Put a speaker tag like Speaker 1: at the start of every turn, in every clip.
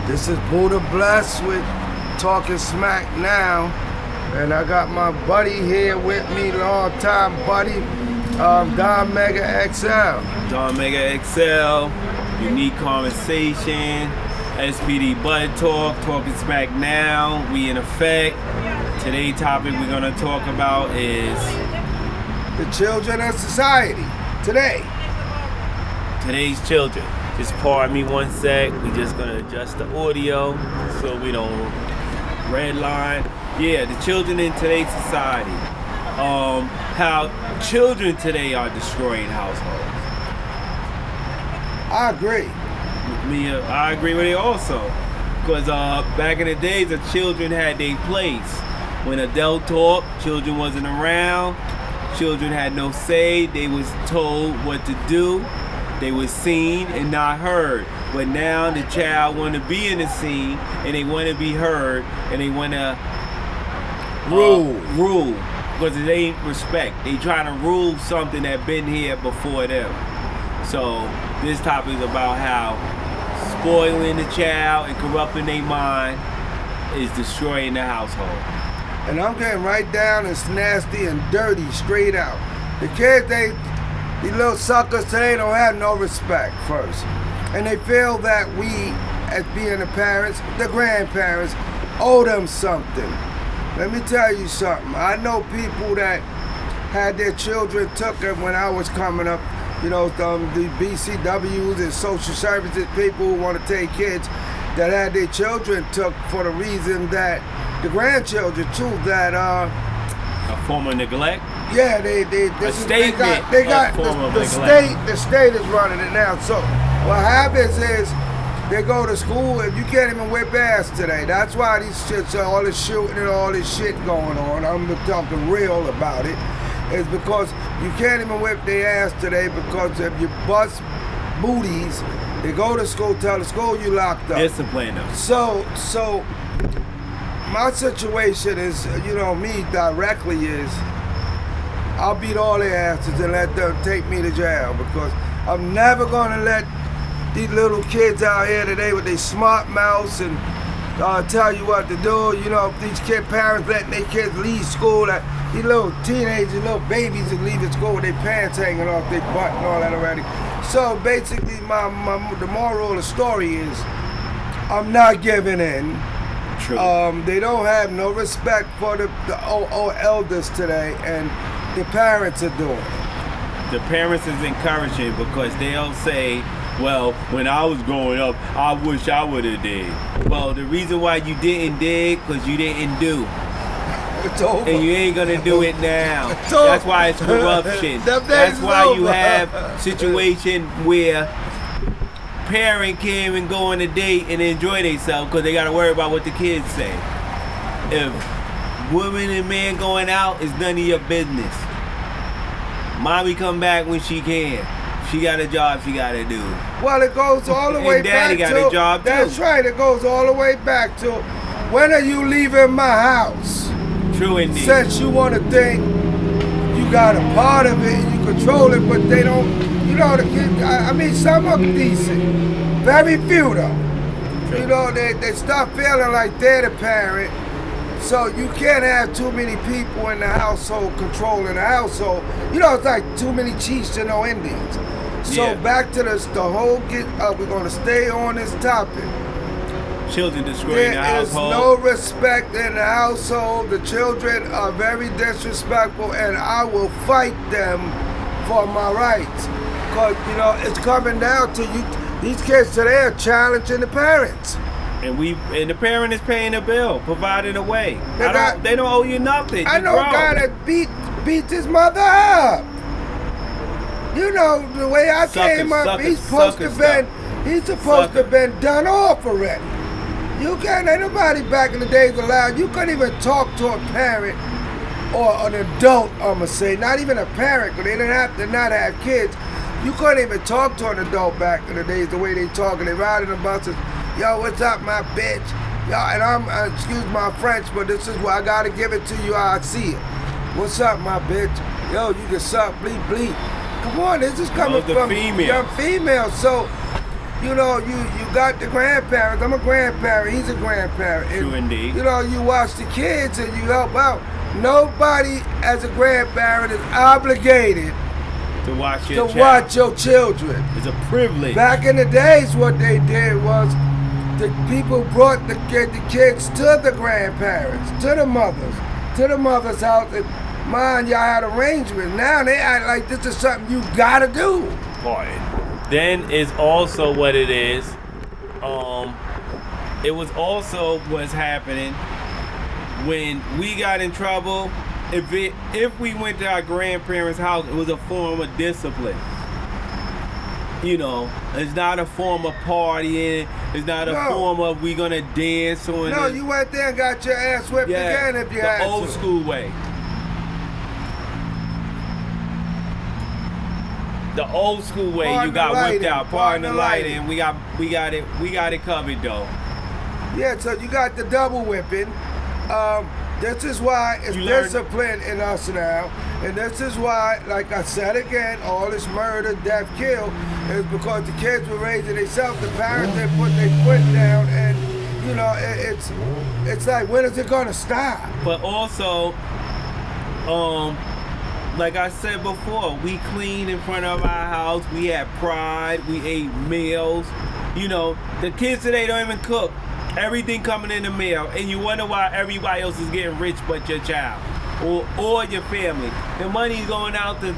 Speaker 1: This is Buddha Bless with Talking Smack Now. And I got my buddy here with me, long time buddy, Don Mega XL.
Speaker 2: Don Mega XL, Unique Conversation, SPD Bud Talk, Talking Smack Now. We in effect. Today's topic we're gonna talk about is
Speaker 1: the children of society today.
Speaker 2: Today's children. Just pardon me one sec. We just gonna adjust the audio so we don't red line. Yeah, the children in today's society. How children today are destroying households.
Speaker 1: I agree.
Speaker 2: I agree with it also. Because back in the days, the children had their place. When adult talked, children wasn't around. Children had no say. They was told what to do. They was seen and not heard. But now the child want to be in the scene and they want to be heard and they want to rule because it ain't respect. They trying to rule something that been here before them. So this topic is about how spoiling the child and corrupting their mind is destroying the household.
Speaker 1: And I'm getting right down and nasty and dirty straight out. The kids, these little suckers today don't have no respect first. And they feel that we, as being the parents, the grandparents, owe them something. Let me tell you something. I know people that had their children took them when I was coming up. You know, the BCWs and social services people who want to take kids that had their children took for the reason that the grandchildren too, that
Speaker 2: a form of neglect.
Speaker 1: Yeah, the state is running it now. So what happens is they go to school and you can't even whip ass today. That's why these shits, all this shooting and all this shit going on. I'm talking real about it. It's because you can't even whip their ass today because if you bust booties, they go to school, tell the school you locked up.
Speaker 2: Discipline them.
Speaker 1: So my situation is, you know, me directly is I'll beat all their asses and let them take me to jail because I'm never gonna let these little kids out here today with their smart mouths and tell you what to do. You know, these parents letting their kids leave school, that these little teenagers, little babies are leaving school with their pants hanging off their butt and all that already. So basically, the moral of the story is I'm not giving in.
Speaker 2: True.
Speaker 1: They don't have no respect for the elders today, and the parents are doing it.
Speaker 2: The parents is encouraging because they'll say, well, when I was growing up, I wish I would have did. Well, the reason why you didn't dig, because you didn't do.
Speaker 1: It's over.
Speaker 2: And you ain't gonna do it now.
Speaker 1: It's over.
Speaker 2: That's why it's corruption. That's why you have situation where parent can't even go on a date and enjoy themselves because they gotta worry about what the kids say. If women and men going out is none of your business. Mommy come back when she can. She got a job she gotta do.
Speaker 1: Well, it goes all the way
Speaker 2: and Daddy
Speaker 1: back
Speaker 2: got a job too.
Speaker 1: That's right. It goes all the way back to when are you leaving my house?
Speaker 2: True indeed.
Speaker 1: Since you want to think you got a part of it and you control it, but they don't. You know, the kids. I mean, some are decent. Very few though. True. You know, they start feeling like they're the parent. So you can't have too many people in the household controlling the household. You know, it's like too many chiefs and no Indians. So back to the whole we're going to stay on this topic.
Speaker 2: Children destroying the household.
Speaker 1: There is no respect in the household. The children are very disrespectful, and I will fight them for my rights. Because, you know, it's coming down to you. These kids today are challenging the parents.
Speaker 2: And the parent is paying the bill, providing a way. They don't owe you nothing.
Speaker 1: I know a guy that beat his mother up. You know the way I came up. He's supposed to have been done off already. You can't. Ain't nobody back in the days allowed. You couldn't even talk to a parent or an adult. I'ma say, not even a parent, because they didn't have to not have kids. You couldn't even talk to an adult back in the days the way they talking. They riding the buses. Yo, what's up, my bitch? Yo, and I'm, excuse my French, but this is why I gotta give it to you how I see it. What's up, my bitch? Yo, you can suck, bleep, bleep. Come on, this is coming from
Speaker 2: female.
Speaker 1: young female. So you know, you got the grandparents. I'm a grandparent. He's a grandparent. And,
Speaker 2: True indeed.
Speaker 1: You know, you watch the kids and you help out. Nobody as a grandparent is obligated
Speaker 2: to watch
Speaker 1: your children.
Speaker 2: It's a privilege.
Speaker 1: Back in the days, what they did was the people brought the kids to the grandparents, to the mother's house. And mind, y'all had arrangements. Now they act like this is something you gotta do.
Speaker 2: Boy. Then is also what it is. It was also what's happening when we got in trouble. If we went to our grandparents' house, it was a form of discipline. You know, it's not a form of partying. It's not a form of we gonna dance on.
Speaker 1: No, you went there and got your ass whipped again if you had to.
Speaker 2: The old school way. The old school way, you got whipped out, pardon the lighting. We got it covered though.
Speaker 1: Yeah, so you got the double whipping. This is why it's discipline in us now. And this is why, like I said again, all this murder, death, kill is because the kids were raising themselves. The parents, they put their foot down, and you know, it's like, when is it gonna stop?
Speaker 2: But also, like I said before, we cleaned in front of our house. We had pride. We ate meals. You know, the kids today don't even cook. Everything coming in the mail, and you wonder why everybody else is getting rich but your child or your family. The money's going out to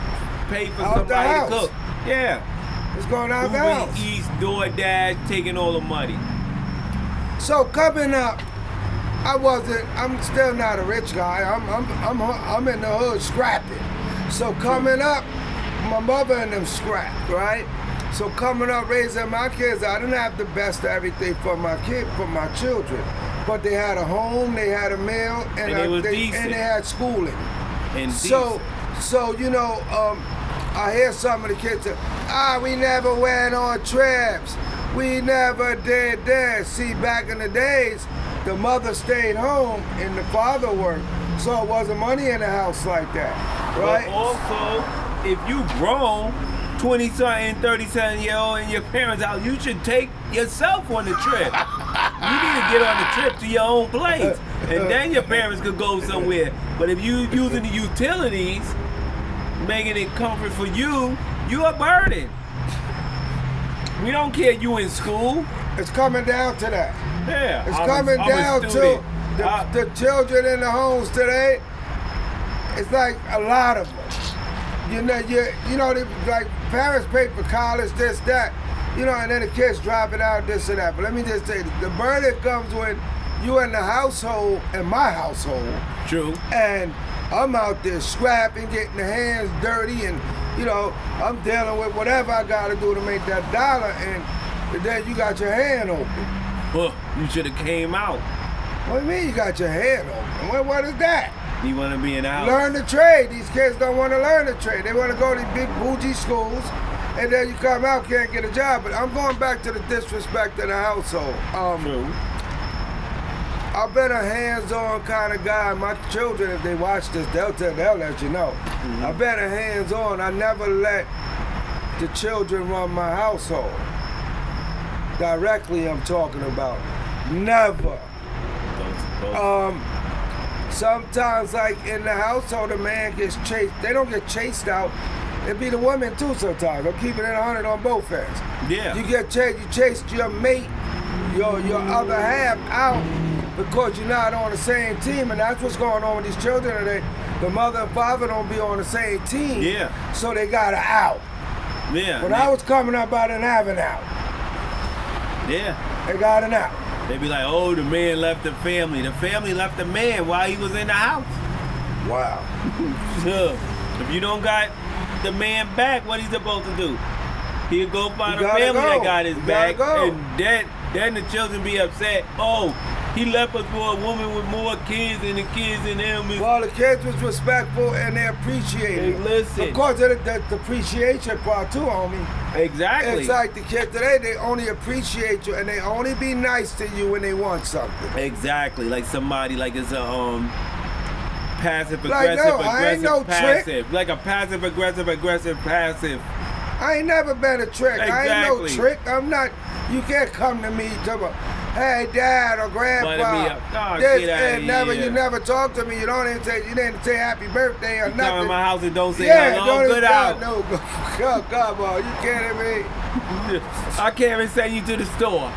Speaker 2: pay for somebody to cook. Yeah,
Speaker 1: it's going out the house.
Speaker 2: Uber Eats, DoorDash, taking all the money.
Speaker 1: So coming up, I'm still not a rich guy. I'm in the hood scrapping. So coming up, my mother and them scrapped, right? So coming up, raising my kids, I didn't have the best of everything for my children. But they had a home, they had a meal, and they had schooling.
Speaker 2: And
Speaker 1: so you know, I hear some of the kids say, we never went on trips. We never did this. See, back in the days, the mother stayed home and the father worked. So it wasn't money in the house like that, right?
Speaker 2: But also, if you grown, 20-something, 30-something-year-old in your parents' house, you should take yourself on the trip. You need to get on the trip to your own place, and then your parents could go somewhere. But if you using the utilities, making it comfort for you, you a burden. We don't care you in school.
Speaker 1: It's coming down to that.
Speaker 2: Yeah,
Speaker 1: it's coming down to the children in the homes today. It's like a lot of them. You know, like parents pay for college, this, that, you know, and then the kids drop it out, this and that. But let me just say, the burden comes when you in the household, in my household.
Speaker 2: True.
Speaker 1: And I'm out there scrapping, getting the hands dirty, and, you know, I'm dealing with whatever I got to do to make that dollar, and then you got your hand open.
Speaker 2: Well, you should have came out.
Speaker 1: What do you mean you got your hand open? What is that?
Speaker 2: You want to be in the house.
Speaker 1: Learn the trade. These kids don't want to learn the trade. They want to go to these big bougie schools, and then you come out, can't get a job. But I'm going back to the disrespect in the household.
Speaker 2: True.
Speaker 1: I've been a hands-on kind of guy. My children, if they watch this, they'll let you know. Mm-hmm. I've been a hands-on. I never let the children run my household. Directly, I'm talking about. Never. Sometimes, like in the household, a man gets chased. They don't get chased out. It be the women too sometimes. I'm keeping it 100 on both ends.
Speaker 2: Yeah.
Speaker 1: You get chased. You chased your mate, your other half out because you're not on the same team, and that's what's going on with these children today. The mother and father don't be on the same team.
Speaker 2: Yeah.
Speaker 1: So they got to out.
Speaker 2: Yeah.
Speaker 1: When I was coming up, I didn't have an out.
Speaker 2: Yeah.
Speaker 1: They got an out.
Speaker 2: They be like, oh, the man left the family. The family left the man while he was in the house.
Speaker 1: Wow.
Speaker 2: So, if you don't got the man back, what he's supposed to do? He'll go find a family that got his back, and then the children be upset. Oh, he left us for a woman with more kids than the kids in him.
Speaker 1: Well, the kids was respectful and they appreciated it.
Speaker 2: Listen.
Speaker 1: Of course, the appreciation part too, homie.
Speaker 2: Exactly.
Speaker 1: It's like the kids today, they only appreciate you and they only be nice to you when they want something.
Speaker 2: Exactly. Like somebody, like it's a passive
Speaker 1: aggressive
Speaker 2: passive.
Speaker 1: Trick.
Speaker 2: Like a passive aggressive passive.
Speaker 1: I ain't never been a trick.
Speaker 2: Exactly.
Speaker 1: I ain't no trick. I'm not. You can't come to me talk about, hey, dad or grandpa. You never talk to me. You didn't say happy birthday or
Speaker 2: you
Speaker 1: nothing.
Speaker 2: Come in my house and don't say hello. Good out.
Speaker 1: No, come on. You kidding me?
Speaker 2: I can't even send you to the store.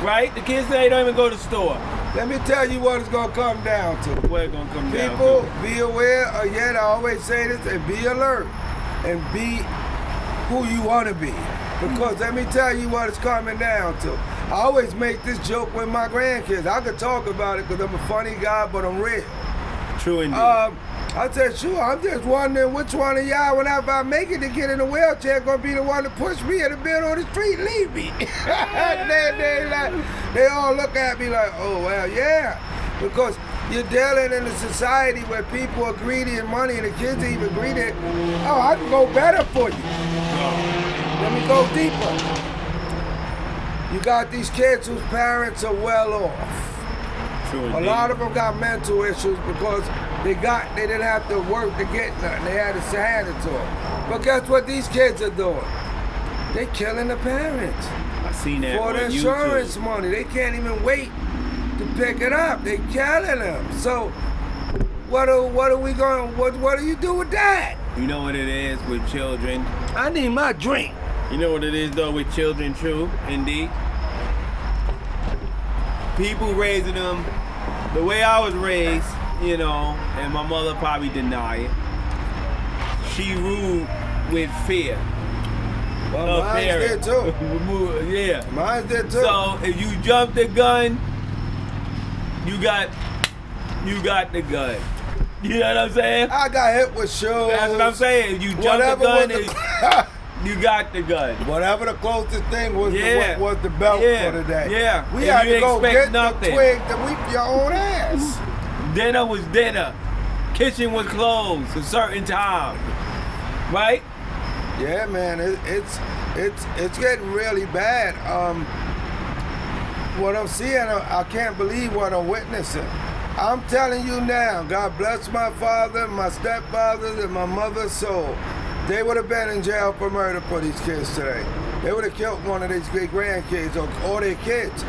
Speaker 2: Right? The kids say they don't even go to the store.
Speaker 1: Let me tell you what it's going to come down to.
Speaker 2: What it's going to come down to?
Speaker 1: People, be aware, I always say this, and be alert. And be who you want to be. Because let me tell you what it's coming down to. I always make this joke with my grandkids. I could talk about it because I'm a funny guy, but I'm real.
Speaker 2: True indeed.
Speaker 1: I said, sure, I'm just wondering which one of y'all, whenever I make it to get in a wheelchair, gonna be the one to push me in the middle of the street and leave me. they all look at me like, oh, well, yeah. Because you're dealing in a society where people are greedy in money and the kids are even greedy. Oh, I can go better for you. Let me go deeper. You got these kids whose parents are well off. A lot of them got mental issues because they didn't have to work to get nothing. They had to hand it to them. But guess what these kids are doing? They killing the parents.
Speaker 2: I seen that
Speaker 1: for the insurance money. They can't even wait to pick it up. They killing them. So what do you do with that?
Speaker 2: You know what it is with children?
Speaker 1: I need my drink.
Speaker 2: You know what it is though with children, true, indeed. People raising them the way I was raised, and my mother probably deny it. She ruled with fear.
Speaker 1: Well, mine's there too.
Speaker 2: Yeah.
Speaker 1: Mine's there too.
Speaker 2: So if you jump the gun, you got the gun. You know what I'm saying?
Speaker 1: I got hit with shoes.
Speaker 2: That's what I'm saying. If you jump the gun, you got the gun.
Speaker 1: Whatever the closest thing was, was the belt for the day.
Speaker 2: Yeah.
Speaker 1: We had to go get the twig to whip your own ass.
Speaker 2: Dinner was dinner. Kitchen was closed a certain time. Right?
Speaker 1: Yeah, man. It's getting really bad. What I'm seeing, I can't believe what I'm witnessing. I'm telling you now, God bless my father, my stepfathers, and my mother's soul. They would have been in jail for murder for these kids today. They would have killed one of these great grandkids or their kids.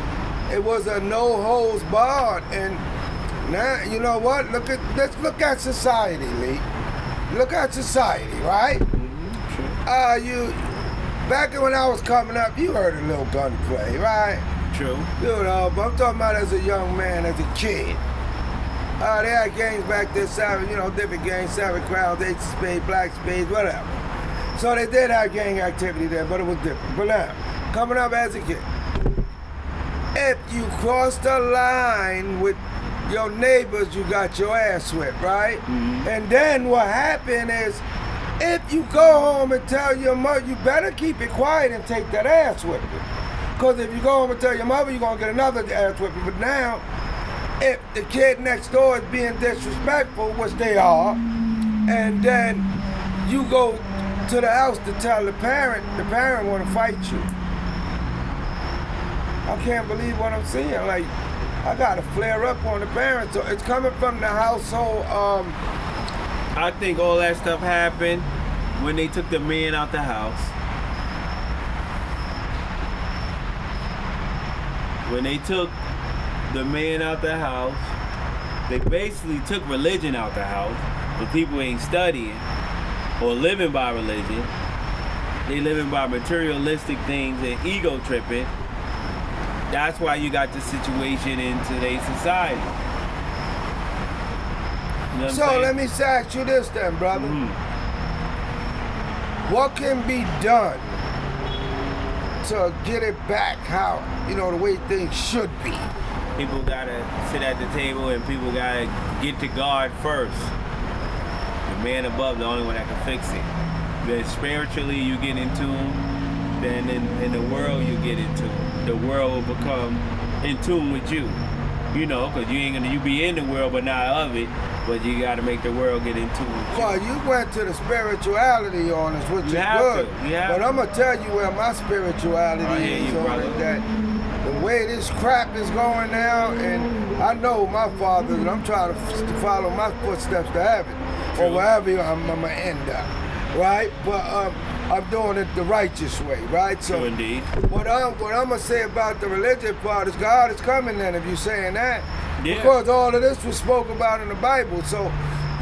Speaker 1: It was a no holds barred. And now, you know what? Let's look at society, Lee. Look at society, right? Back when I was coming up, you heard a little gunplay, right?
Speaker 2: True.
Speaker 1: But I'm talking about as a young man, as a kid. They had gangs back there, different gangs, Savage Crowns, Ace of Spades, Black Spades, whatever. So they did have gang activity there, but it was different. But now, coming up as a kid, if you cross the line with your neighbors, you got your ass whipped, right? Mm-hmm. And then what happened is, if you go home and tell your mother, you better keep it quiet and take that ass whipping. Because if you go home and tell your mother, you're going to get another ass whipping. But now, if the kid next door is being disrespectful, which they are, and then you go to the house to tell the parent want to fight you. I can't believe what I'm seeing. Like, I got to flare up on the parents. So it's coming from the household.
Speaker 2: I think all that stuff happened when they took the man out the house. When they took the man out the house, they basically took religion out the house. The people ain't studying or living by religion. They living by materialistic things and ego tripping. That's why you got the situation in today's society. You know
Speaker 1: so let me ask you this then, brother. Mm-hmm. What can be done to get it back how, the way things should be?
Speaker 2: People gotta sit at the table and people gotta get to God first. The man above, the only one that can fix it. Then spiritually you get in tune, then in the world you get in tune. The world will become in tune with you. Because you be in the world but not of it, but you gotta make the world get in tune with you.
Speaker 1: Well, you went to the spirituality on us, which is good. But I'm gonna tell you where my spirituality is on it, that the way this crap is going now, and I know my father, and I'm trying to follow my footsteps to heaven, or wherever I'm gonna end up, right? But I'm doing it the righteous way, right? So
Speaker 2: True indeed.
Speaker 1: what I'm gonna say about the religion part is God is coming then if you're saying that.
Speaker 2: Yeah.
Speaker 1: Because all of this was spoken about in the Bible. So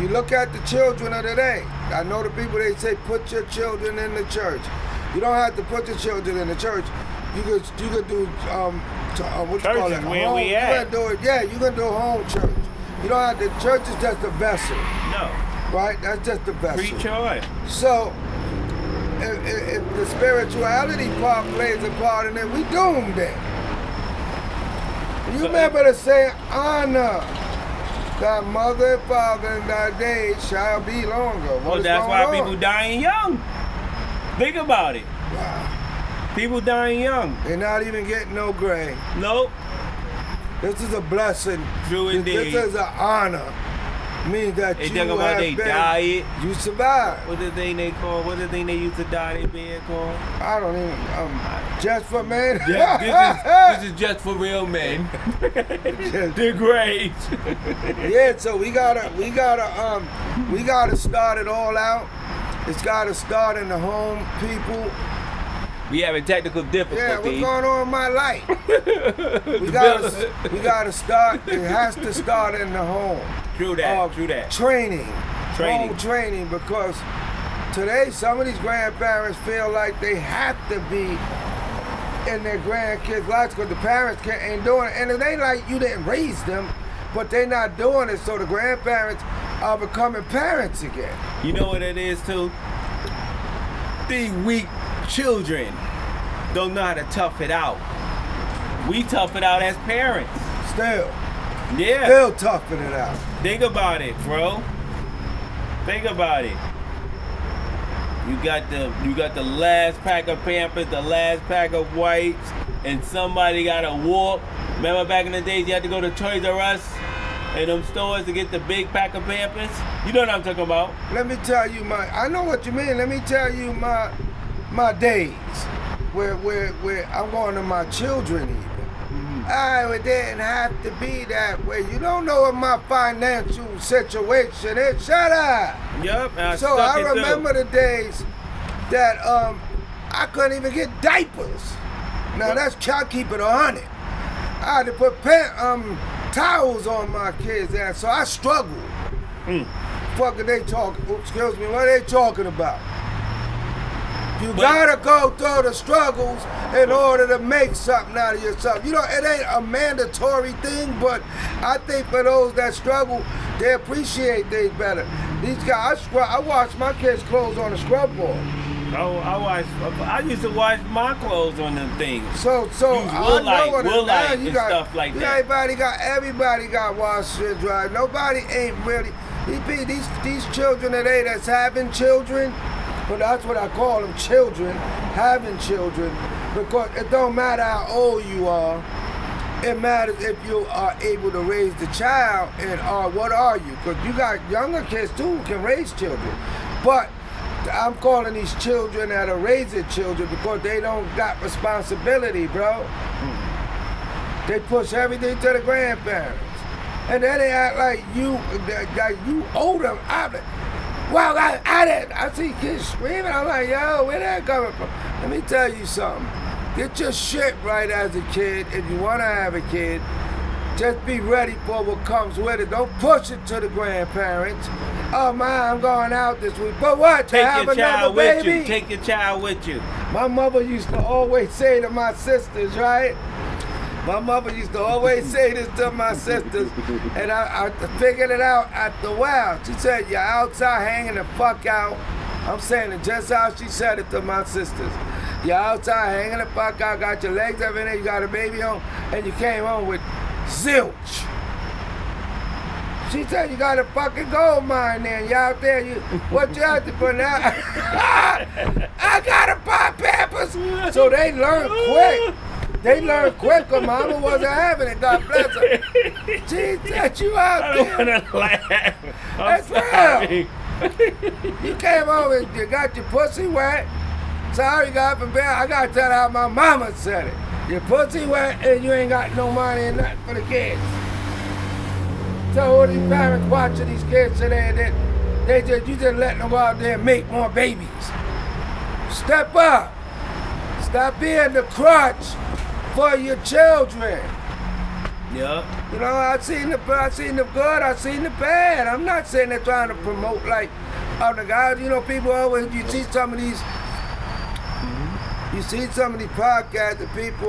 Speaker 1: you look at the children of today. I know the people, they say put your children in the church. You don't have to put your children in the church. You could do what you call it?
Speaker 2: Where
Speaker 1: home.
Speaker 2: we
Speaker 1: You
Speaker 2: at?
Speaker 1: can do it. Yeah, you can do home church. You don't have the church is just a vessel,
Speaker 2: No.
Speaker 1: right? That's just a vessel.
Speaker 2: Preach on.
Speaker 1: So if the spirituality part plays a part in it, we doomed it. You remember the saying, honor thy mother and father, and thy days shall be longer.
Speaker 2: Well, that's why people dying young. Think about it.
Speaker 1: Wow.
Speaker 2: People dying young.
Speaker 1: They're not even getting no grave.
Speaker 2: Nope.
Speaker 1: This is a blessing.
Speaker 2: True indeed.
Speaker 1: This is an honor. Means that
Speaker 2: They
Speaker 1: you
Speaker 2: talk about
Speaker 1: have
Speaker 2: they
Speaker 1: been,
Speaker 2: diet.
Speaker 1: you survived.
Speaker 2: What the thing they call? What the thing they used to die they being called?
Speaker 1: I don't even. Just for men.
Speaker 2: Yeah, this is just for real men. The great.
Speaker 1: Yeah, so we gotta start it all out. It's gotta start in the home, people.
Speaker 2: We having technical
Speaker 1: Yeah,
Speaker 2: difficulties.
Speaker 1: what's going on in my life? We gotta start. It has to start in the home.
Speaker 2: True that. True that.
Speaker 1: Training.
Speaker 2: Training.
Speaker 1: Home training, because today some of these grandparents feel like they have to be in their grandkids' lives because the parents ain't doing it. And it ain't like you didn't raise them, but they're not doing it, so the grandparents are becoming parents again.
Speaker 2: You know what it is too? These weak children don't know how to tough it out. We tough it out as parents.
Speaker 1: Still toughing it out.
Speaker 2: Think about it, bro. Think about it. You got the last pack of Pampers, the last pack of wipes, and somebody got to walk. Remember back in the days you had to go to Toys R Us and them stores to get the big pack of Pampers? You know what I'm talking about.
Speaker 1: Let me tell you I know what you mean. Let me tell you my days where I'm going to my children even. It didn't have to be that way. You don't know what my financial situation is. Shut up.
Speaker 2: Yup.
Speaker 1: So I remember the days that I couldn't even get diapers. Now that's keep it 100. I had to put towels on my kids' ass, so I struggled. Fuck are they talking? Excuse me, what are they talking about? You gotta go through the struggles in order to make something out of yourself. You know, it ain't a mandatory thing, but I think for those that struggle, they appreciate things better. These guys, I wash my kids' clothes on the scrub board.
Speaker 2: I used to wash my clothes on them things.
Speaker 1: So
Speaker 2: Use
Speaker 1: I know what
Speaker 2: Woolite
Speaker 1: now
Speaker 2: and
Speaker 1: you got
Speaker 2: stuff like that.
Speaker 1: Everybody got washed and dried. Nobody ain't really. These children today that's having children. But that's what I call them, children, having children, because it don't matter how old you are. It matters if you are able to raise the child, and what are you? Because you got younger kids too who can raise children. But I'm calling these children that are raising children because they don't got responsibility, bro. They push everything to the grandparents. And then they act like you owe them. Well, I see kids screaming. I'm like, yo, where that coming from? Let me tell you something. Get your shit right as a kid. If you want to have a kid, just be ready for what comes with it. Don't push it to the grandparents. Oh, man, I'm going out this week. But what?
Speaker 2: Take
Speaker 1: to have
Speaker 2: your child
Speaker 1: another
Speaker 2: with
Speaker 1: baby?
Speaker 2: you. Take your child with you.
Speaker 1: My mother used to always say to my sisters, right? My mother used to always say this to my sisters, and I figured it out after a while. She said, you're outside hanging the fuck out. I'm saying it just how she said it to my sisters. You're outside hanging the fuck out, got your legs up in there, you got a baby home, and you came home with zilch. She said, you got a fucking gold mine there, and you out there, what you out there for now? I gotta buy Pampers. So they learn quick. They learned quicker. Mama wasn't having it. God bless her. She said you out there.
Speaker 2: I don't want to laugh.
Speaker 1: That's
Speaker 2: sorry.
Speaker 1: real. You came home and you got your pussy wet. Sorry, got up in bed. I got to tell you how my mama said it. Your pussy wet and you ain't got no money and nothing for the kids. So all these parents watching these kids today, you just letting them go out there and make more babies. Step up. Stop being the crutch for your children.
Speaker 2: Yeah.
Speaker 1: You know, I seen the good, I seen the bad. I'm not saying they're trying to promote like other guys. You know, people always, you see some of these podcasts that people are